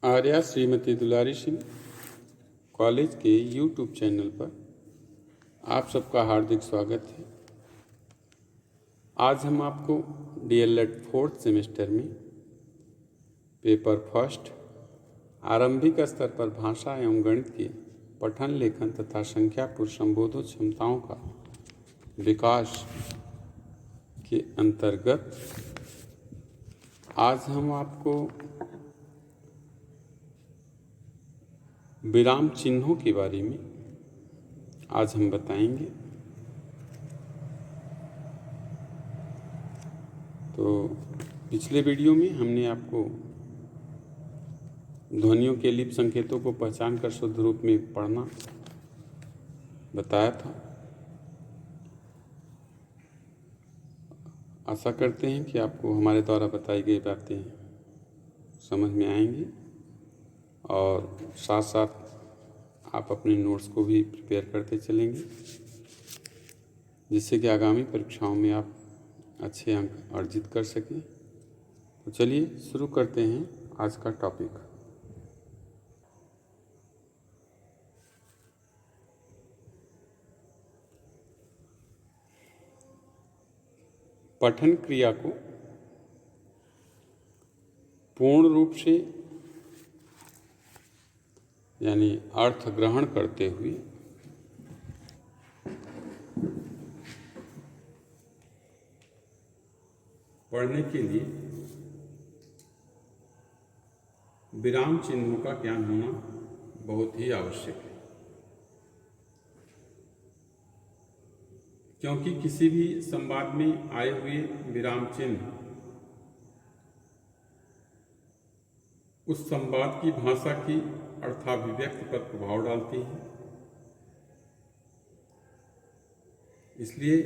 आर्या श्रीमती दुलारी Singh college के YouTube channel पर आप सबका हार्दिक स्वागत है। आज हम आपको डीएलएड 4th सेमेस्टर में पेपर फर्स्ट आरंभिक स्तर पर भाषा एवं गणित के पठन लेखन तथा संख्यापुर संबोधन क्षमताओं का विकास के अंतर्गत आज हम आपको विराम चिन्हों के बारे में आज हम बताएंगे। तो पिछले वीडियो में हमने आपको ध्वनियों के लिपि संकेतों को पहचान कर शुद्ध रूप में पढ़ना बताया था। आशा करते हैं कि आपको हमारे द्वारा बताई गई बातें समझ में आएंगी और साथ साथ आप अपने नोट्स को भी प्रिपेयर करते चलेंगे, जिससे कि आगामी परीक्षाओं में आप अच्छे अंक अर्जित कर सकें। तो चलिए शुरू करते हैं आज का टॉपिक। पठन क्रिया को पूर्ण रूप से यानी अर्थ ग्रहण करते हुए पढ़ने के लिए विराम चिन्हों का ज्ञान होना बहुत ही आवश्यक है, क्योंकि किसी भी संवाद में आए हुए विराम चिन्ह उस संवाद की भाषा की अर्थाभिव्यक्ति पर प्रभाव डालती है। इसलिए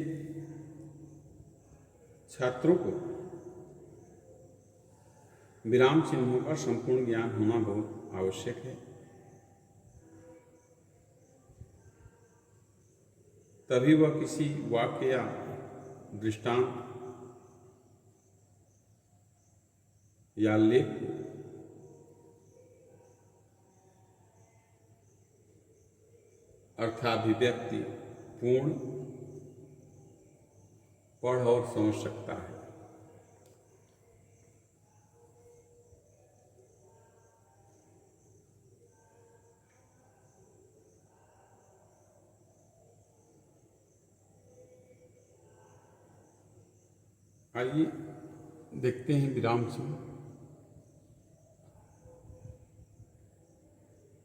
छात्रों को विराम चिन्हों का संपूर्ण ज्ञान होना बहुत आवश्यक है, तभी वह किसी वाक्य या दृष्टांत या लेख को अर्थाभिव्यक्ति पूर्ण पढ़ और समझ सकता है। आइए देखते हैं विराम चिन्ह।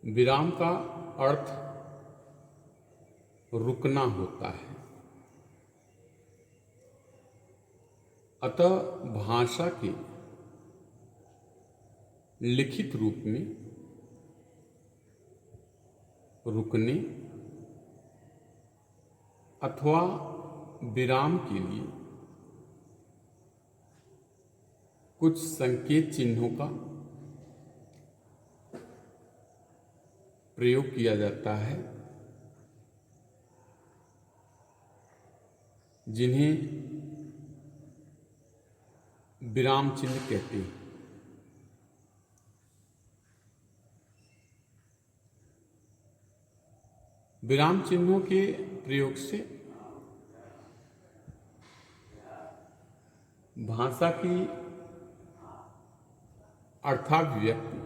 विराम का अर्थ रुकना होता है, अतः भाषा के लिखित रूप में रुकने अथवा विराम के लिए कुछ संकेत चिन्हों का प्रयोग किया जाता है, जिन्हें विराम चिन्ह कहते हैं। विराम चिन्हों के प्रयोग से भाषा की अर्थाभिव्यक्ति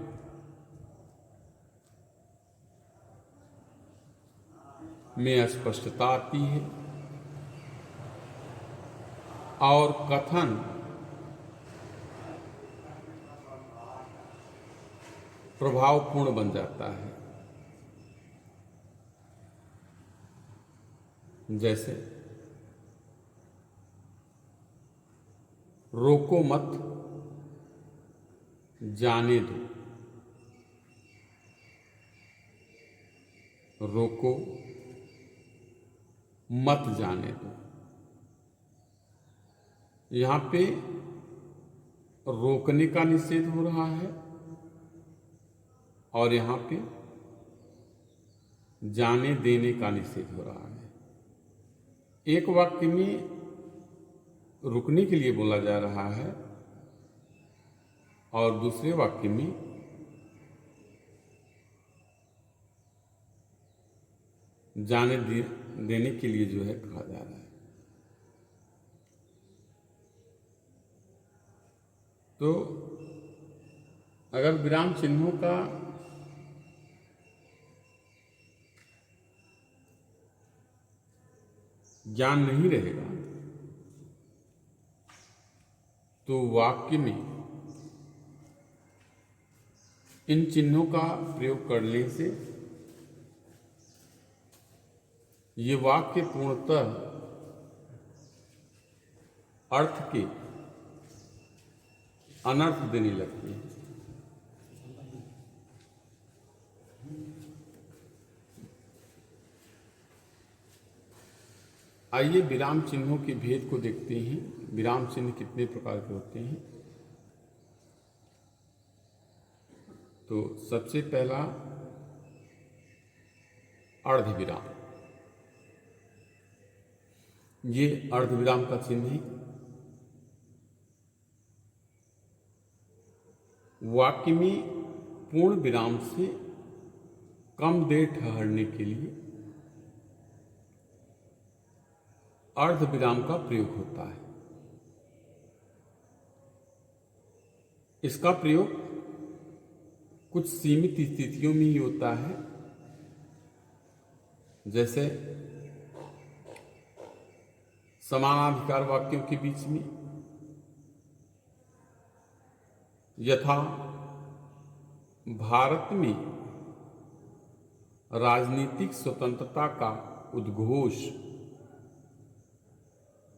में स्पष्टता आती है और कथन प्रभावपूर्ण बन जाता है। जैसे रोको मत, जाने दो। रोको मत जाने दो। यहाँ पे रोकने का निषेध हो रहा है और यहाँ पे जाने देने का निषेध हो रहा है। एक वाक्य में रुकने के लिए बोला जा रहा है और दूसरे वाक्य में देने के लिए जो है कहा जा रहा है। तो अगर विराम चिन्हों का ज्ञान नहीं रहेगा तो वाक्य में इन चिन्हों का प्रयोग करने से ये वाक्य पूर्णतः अर्थ के अनर्थ देने लगते हैं। आइए विराम चिन्हों के भेद को देखते हैं। विराम चिन्ह कितने प्रकार के होते हैं। तो सबसे पहला अर्धविराम। ये अर्धविराम का चिन्ह है। वाक्य में पूर्ण विराम से कम देर ठहरने के लिए अर्धविराम का प्रयोग होता है। इसका प्रयोग कुछ सीमित स्थितियों में ही होता है, जैसे समानाधिकार वाक्यों के बीच में, यथा भारत में राजनीतिक स्वतंत्रता का उद्घोष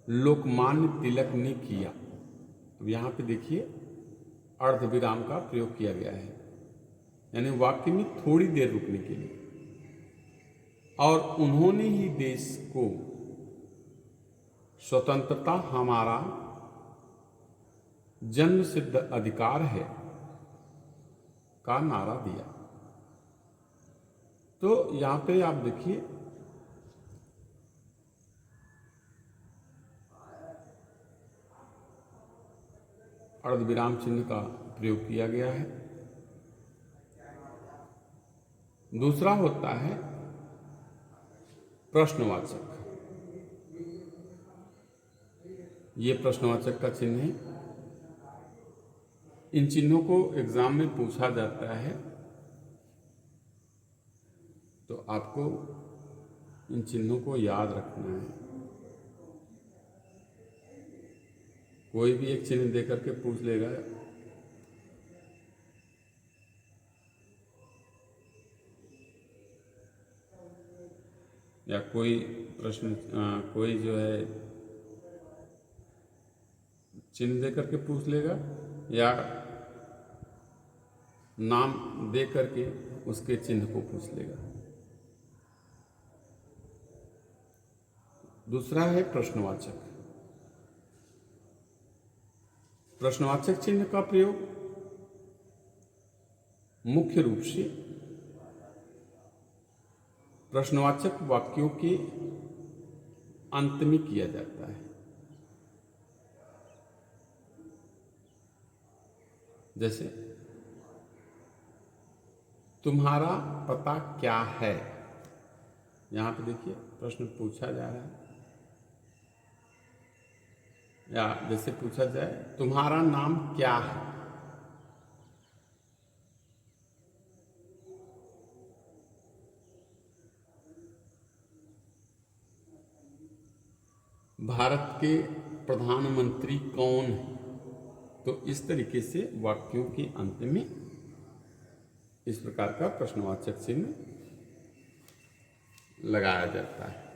लोकमान्य तिलक ने किया। अब यहाँ पे देखिए अर्धविराम का प्रयोग किया गया है, यानी वाक्य में थोड़ी देर रुकने के लिए। और उन्होंने ही देश को स्वतंत्रता हमारा जन्म सिद्ध अधिकार है का नारा दिया। तो यहां पे आप देखिए अर्धविराम चिन्ह का प्रयोग किया गया है। दूसरा होता है प्रश्नवाचक। ये प्रश्नवाचक का चिन्ह है। इन चिन्हों को एग्जाम में पूछा जाता है, तो आपको इन चिन्हों को याद रखना है। कोई भी एक चिन्ह देकर के पूछ लेगा, या कोई प्रश्न कोई जो है चिन्ह दे करके पूछ लेगा, या नाम दे करके उसके चिन्ह को पूछ लेगा। दूसरा है प्रश्नवाचक। प्रश्नवाचक चिन्ह का प्रयोग मुख्य रूप से प्रश्नवाचक वाक्यों के अंत में किया जाता है। जैसे तुम्हारा पता क्या है, यहां पे देखिए प्रश्न पूछा जा रहा है। या जैसे पूछा जाए तुम्हारा नाम क्या है, भारत के प्रधानमंत्री कौन है, तो इस तरीके से वाक्यों के अंत में इस प्रकार का प्रश्नवाचक चिन्ह लगाया जाता है।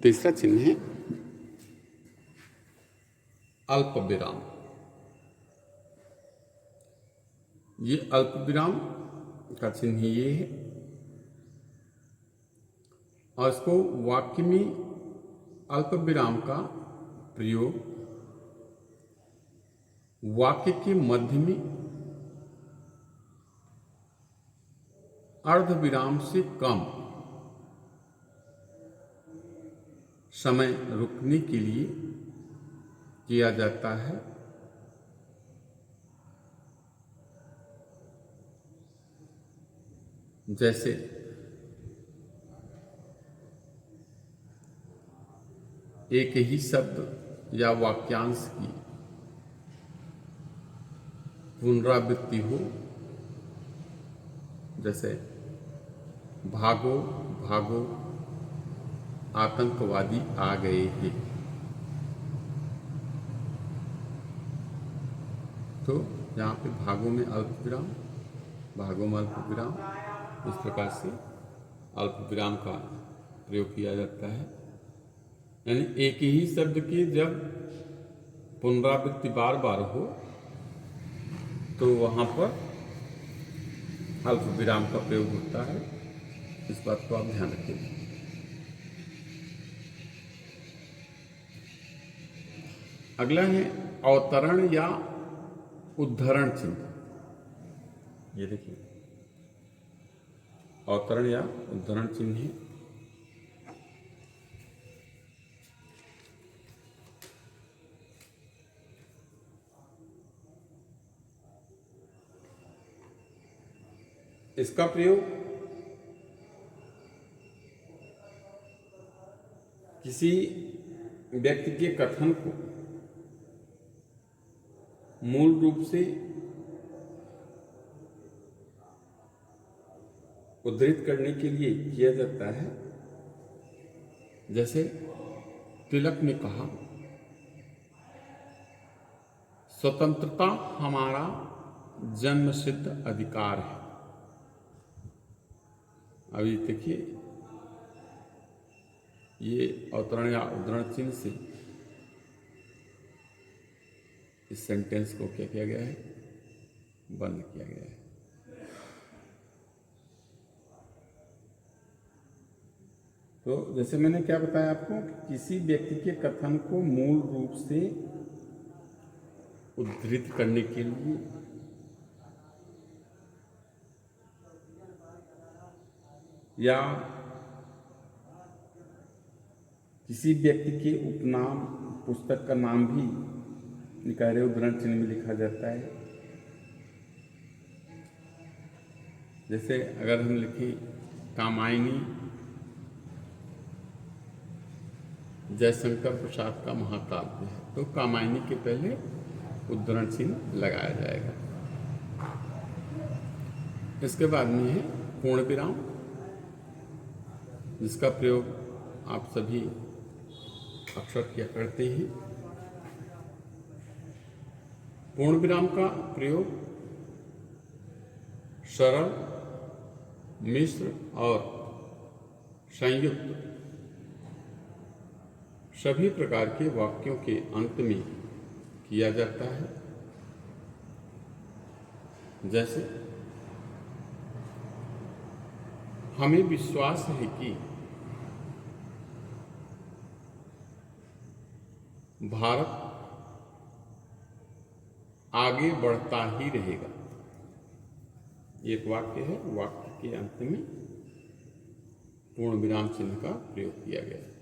तीसरा चिन्ह है अल्प विराम। ये अल्प विराम का चिन्ह ये है, और इसको वाक्य में अल्प विराम का प्रयोग वाक्य के मध्य में अर्ध विराम से कम समय रुकने के लिए किया जाता है। जैसे एक ही शब्द या वाक्यांश की पुनरावृत्ति हो, जैसे भागो भागो आतंकवादी आ गए हैं। तो यहाँ पे भागो में अल्प विराम, भागो में अल्प विराम, इस प्रकार से अल्प विराम का प्रयोग किया जाता है। यानी एक ही शब्द की जब पुनरावृत्ति बार बार हो तो वहाँ पर अल्प विराम का प्रयोग होता है। इस बात को आप ध्यान रखिए। अगला है अवतरण या उद्धरण चिन्ह। ये देखिए, अवतरण या उद्धरण चिन्ह है। इसका प्रयोग किसी व्यक्ति के कथन को मूल रूप से उद्धृत करने के लिए किया जाता है। जैसे तिलक ने कहा, स्वतंत्रता हमारा जन्मसिद्ध अधिकार है। अभी देखिए, ये अवतरण या उद्धरण चिन्ह से इस सेंटेंस को क्या किया गया है, बंद किया गया है। तो जैसे मैंने क्या बताया आपको कि किसी व्यक्ति के कथन को मूल रूप से उद्धृत करने के लिए या किसी व्यक्ति के उपनाम, पुस्तक का नाम भी निकाय उद्धरण चिन्ह में लिखा जाता है। जैसे अगर हम लिखें कामायनी जयशंकर प्रसाद का महाकाव्य है, तो कामायनी के पहले उद्धरण चिन्ह लगाया जाएगा। इसके बाद में है पूर्ण विराम, जिसका प्रयोग आप सभी अक्सर किया करते हैं। पूर्ण विराम का प्रयोग सरल, मिश्र और संयुक्त सभी प्रकार के वाक्यों के अंत में किया जाता है। जैसे हमें विश्वास है कि भारत आगे बढ़ता ही रहेगा। एक वाक्य है, वाक्य के अंत में पूर्ण विराम चिन्ह का प्रयोग किया गया है।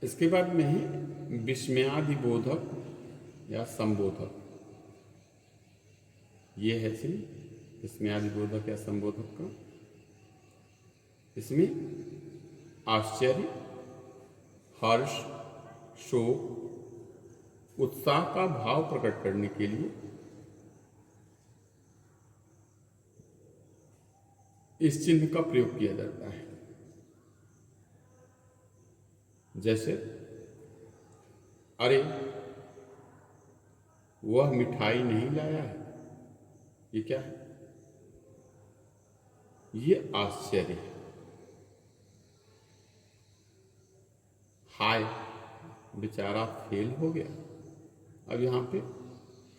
इसके बाद में है विस्मयादिबोधक या संबोधक। ये है चिन्ह विस्मयादिबोधक या संबोधक का। इसमें आश्चर्य, हर्ष, शोक, उत्साह का भाव प्रकट करने के लिए इस चिन्ह का प्रयोग किया जाता है। जैसे अरे वह मिठाई नहीं लाया है, ये क्या है? ये आश्चर्य है। हाय बेचारा फेल हो गया। अब यहाँ पे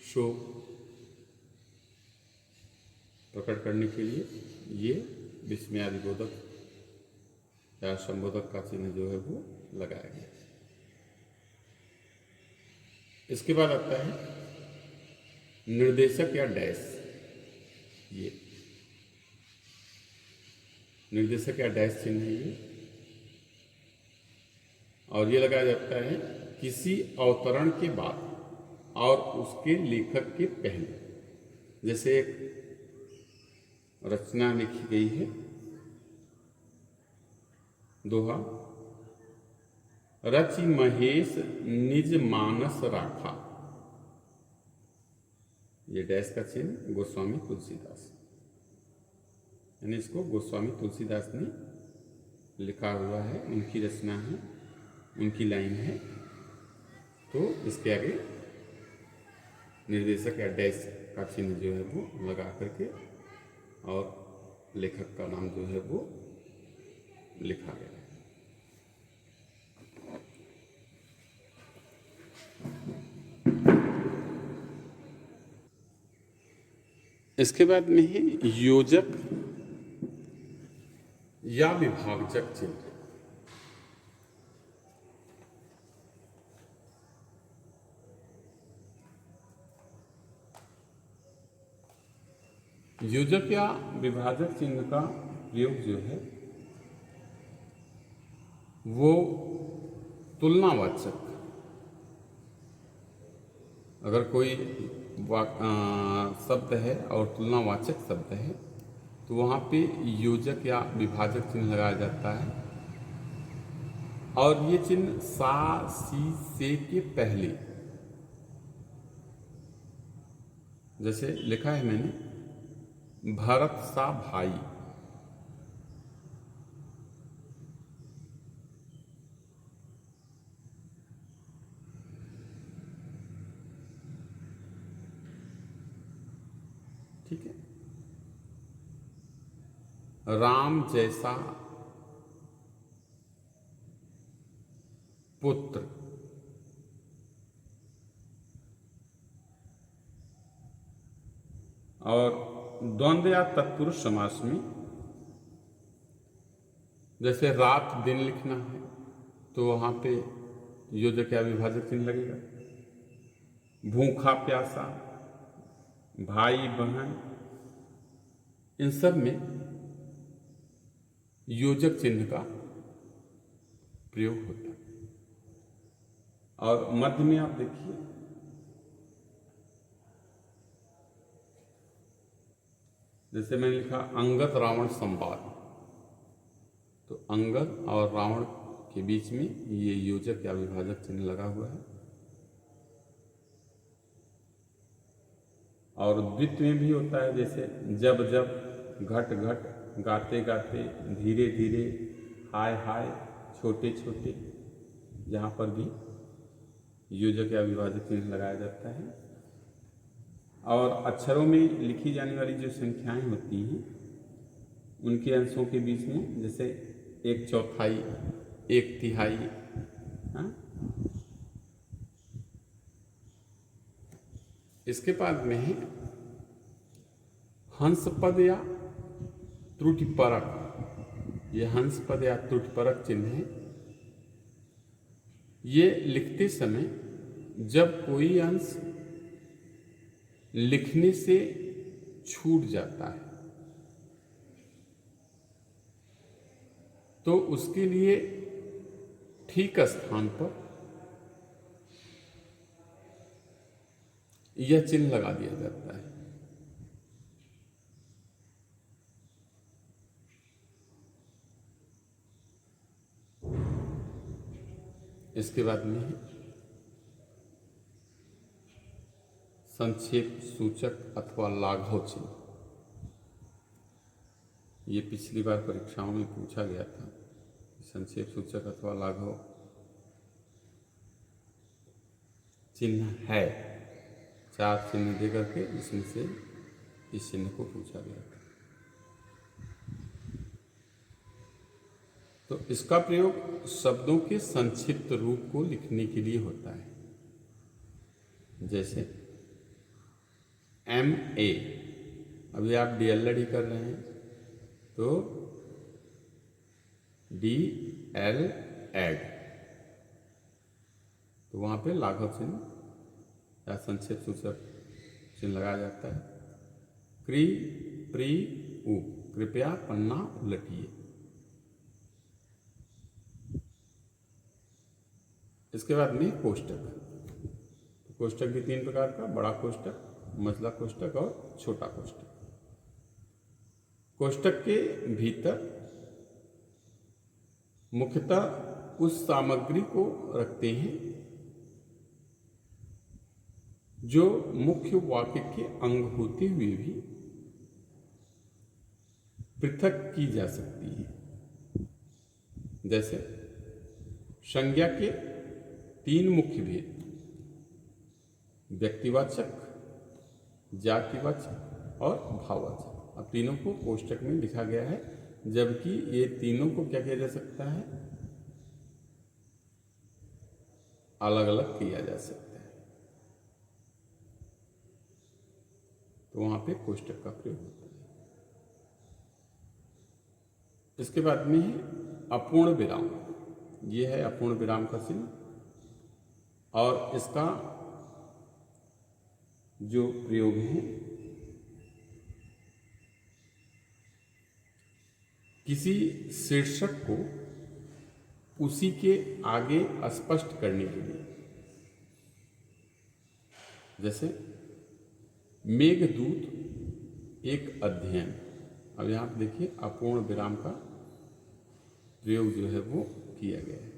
शोक प्रकट करने के लिए ये विस्मयादिबोधक या संबोधक का चिन्ह जो है वो लगाया गया। इसके बाद आता है निर्देशक या डैश। ये निर्देशक या डैश चिन्ह है। ये और ये लगाया जाता है किसी अवतरण के बाद और उसके लेखक के पहले। जैसे एक रचना लिखी गई है, दोहा, रचि महेश निज मानस राखा, ये डैश का चिन्ह गोस्वामी तुलसीदास, यानी इसको गोस्वामी तुलसीदास ने लिखा हुआ है, उनकी रचना है, उनकी लाइन है। तो इसके आगे निर्देशक या डैश का चिन्ह जो है वो लगा करके और लेखक का नाम जो है वो लिखा गया है। इसके बाद में है योजक या विभाजक चिन्ह। योजक या विभाजक चिन्ह का प्रयोग जो है वो तुलनावाचक, अगर कोई शब्द है और तुलनावाचक शब्द है तो वहाँ पे योजक या विभाजक चिन्ह लगाया जाता है। और ये चिन्ह सा, सी, से के पहले, जैसे लिखा है मैंने भरत सा भाई, ठीक है। राम जैसा पुत्र, और द्वंद्व या तत्पुरुष समास में जैसे रात दिन लिखना है तो वहां पे योजक या विभाजक चिन्ह लगेगा। भूखा प्यासा, भाई बहन, इन सब में योजक चिन्ह का प्रयोग होता है। और मध्य में आप देखिए जैसे मैंने लिखा अंगद रावण संवाद, तो अंगद और रावण के बीच में ये योजक या विभाजक चिन्ह लगा हुआ है। और द्वितीय में भी होता है, जैसे जब जब, घट घट, गाते गाते, धीरे धीरे, हाय हाय, छोटे छोटे, जहाँ पर भी योजक या विभाजक चिन्ह लगाया जाता है। और अक्षरों में लिखी जाने वाली जो संख्याएं होती हैं उनके अंशों के बीच में जैसे 1/4, 1/3, हाँ। इसके बाद में है हंस पद या त्रुटि परक। ये हंस पद या त्रुटि परक चिन्ह है। ये लिखते समय जब कोई अंश लिखने से छूट जाता है तो उसके लिए ठीक स्थान पर यह चिन्ह लगा दिया जाता है। इसके बाद में है संक्षेप सूचक अथवा लाघव चिन्ह। ये पिछली बार परीक्षाओं में पूछा गया था, संक्षेप सूचक अथवा लाघव चिन्ह है। 4 चिन्ह दे करके इसमें से इस चिन्ह को पूछा गया था। तो इसका प्रयोग शब्दों के संक्षिप्त रूप को लिखने के लिए होता है। जैसे MA, अभी आप DL.Ed ही कर रहे हैं तो DL.Ed, तो वहाँ पे लाघव चिन्ह या संक्षेप सूचक चिन्ह लगाया जाता है। क्री प्री उ, कृपया पन्ना उलटिए। इसके बाद में कोष्टक। कोष्टक भी 3 प्रकार का, बड़ा कोष्टक, मझला कोष्टक और छोटा कोष्टक। कोष्टक के भीतर मुख्यतः उस सामग्री को रखते हैं जो मुख्य वाक्य के अंग होते हुए भी पृथक की जा सकती है। जैसे संज्ञा के 3 मुख्य भेद, व्यक्तिवाचक, जातिवाचक और भाववाचक। अब तीनों को कोष्टक में लिखा गया है, जबकि ये तीनों को क्या किया जा सकता है, अलग अलग किया जा सकता है। तो वहां पे कोष्टक का प्रयोग होता है। इसके बाद में है अपूर्ण विराम। ये है अपूर्ण विराम का चिन्ह, और इसका जो प्रयोग है किसी शीर्षक को उसी के आगे स्पष्ट करने के लिए। जैसे मेघदूत एक अध्ययन। अब यहां पर देखिए अपूर्ण विराम का प्रयोग जो है वो किया गया है।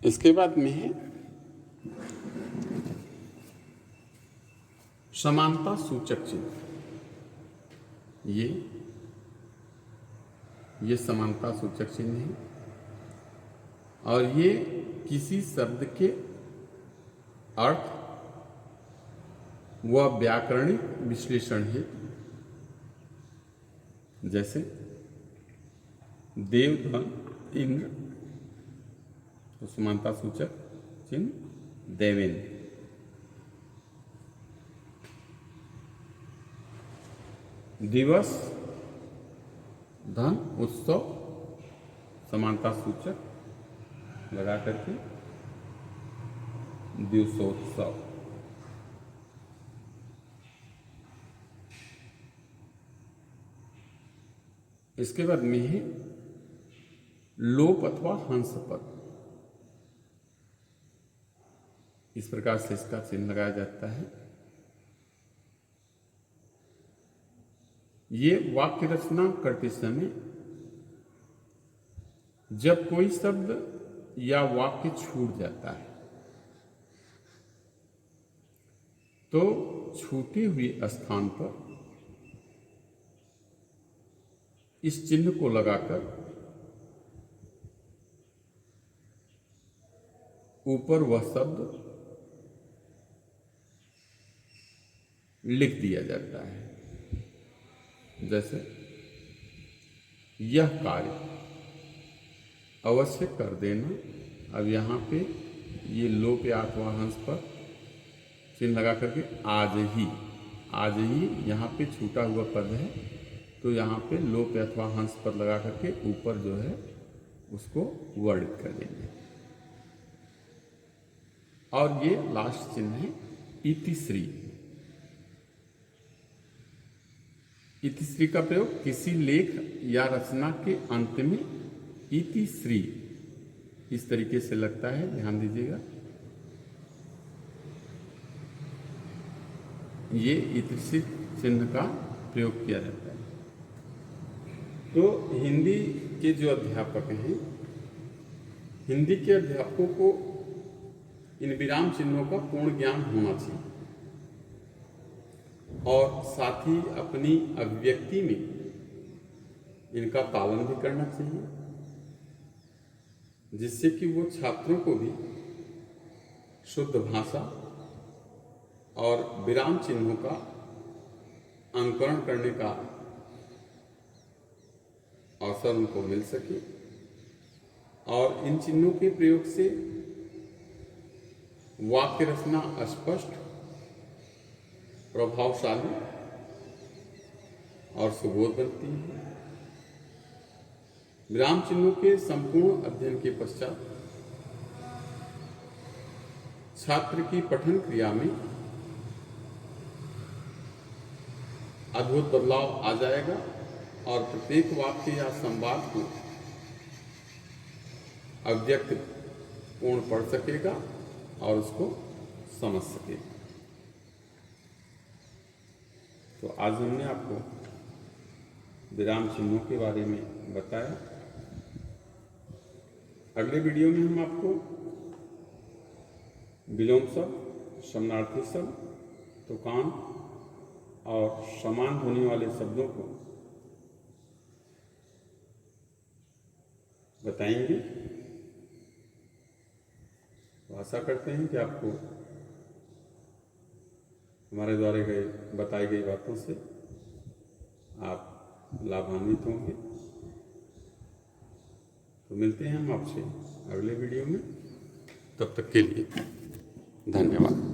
इसके बाद में है समानता सूचक चिन्ह। ये समानता सूचक चिन्ह है, और ये किसी शब्द के अर्थ व व्याकरणिक विश्लेषण है। जैसे देव, धन, इंद्र, तो समानता सूचक चिन्ह देवेंद्र। दिवस, धन, उत्सव, समानता सूचक लगा करके दिवसोत्सव। इसके बाद में है लोप अथवा हंस पद। इस प्रकार से इसका चिन्ह लगाया जाता है। ये वाक्य रचना करते समय जब कोई शब्द या वाक्य छूट जाता है तो छूटे हुए स्थान पर इस चिन्ह को लगाकर ऊपर वह शब्द लिख दिया जाता है। जैसे यह कार्य अवश्य कर देना। अब यहाँ पे ये लोप या अथवा हंस पर चिन्ह लगा करके आज ही यहाँ पे छूटा हुआ पद है, तो यहाँ पे लोप अथवा हंस पर लगा करके ऊपर जो है उसको वर्णित कर देंगे। और ये लास्ट चिन्ह है इतिश्री। इतिश्री का प्रयोग किसी लेख या रचना के अंत में इतिश्री इस तरीके से लगता है, ध्यान दीजिएगा। ये इतिश्री चिन्ह का प्रयोग किया जाता है। तो हिंदी के जो अध्यापक हैं, हिंदी के अध्यापकों को इन विराम चिन्हों का पूर्ण ज्ञान होना चाहिए, और साथ ही अपनी अभिव्यक्ति में इनका पालन भी करना चाहिए, जिससे कि वो छात्रों को भी शुद्ध भाषा और विराम चिन्हों का अनुकरण करने का अवसर उनको मिल सके, और इन चिन्हों के प्रयोग से वाक्य रचना स्पष्ट, प्रभावशाली और सुबोध बनती है। विराम चिन्हों के संपूर्ण अध्ययन के पश्चात छात्र की पठन क्रिया में अद्भुत बदलाव आ जाएगा और प्रत्येक वाक्य या संवाद को अव्यक्त पूर्ण पढ़ सकेगा और उसको समझ सकेगा। तो आज हमने आपको विराम चिन्हों के बारे में बताया। अगले वीडियो में हम आपको विलोम शब्द, समानार्थी शब्द, तुकान और समान ध्वनि वाले शब्दों को बताएंगे। तो आशा करते हैं कि आपको हमारे द्वारा बताई गई बातों से आप लाभान्वित होंगे। तो मिलते हैं हम आपसे अगले वीडियो में, तब तक के लिए धन्यवाद।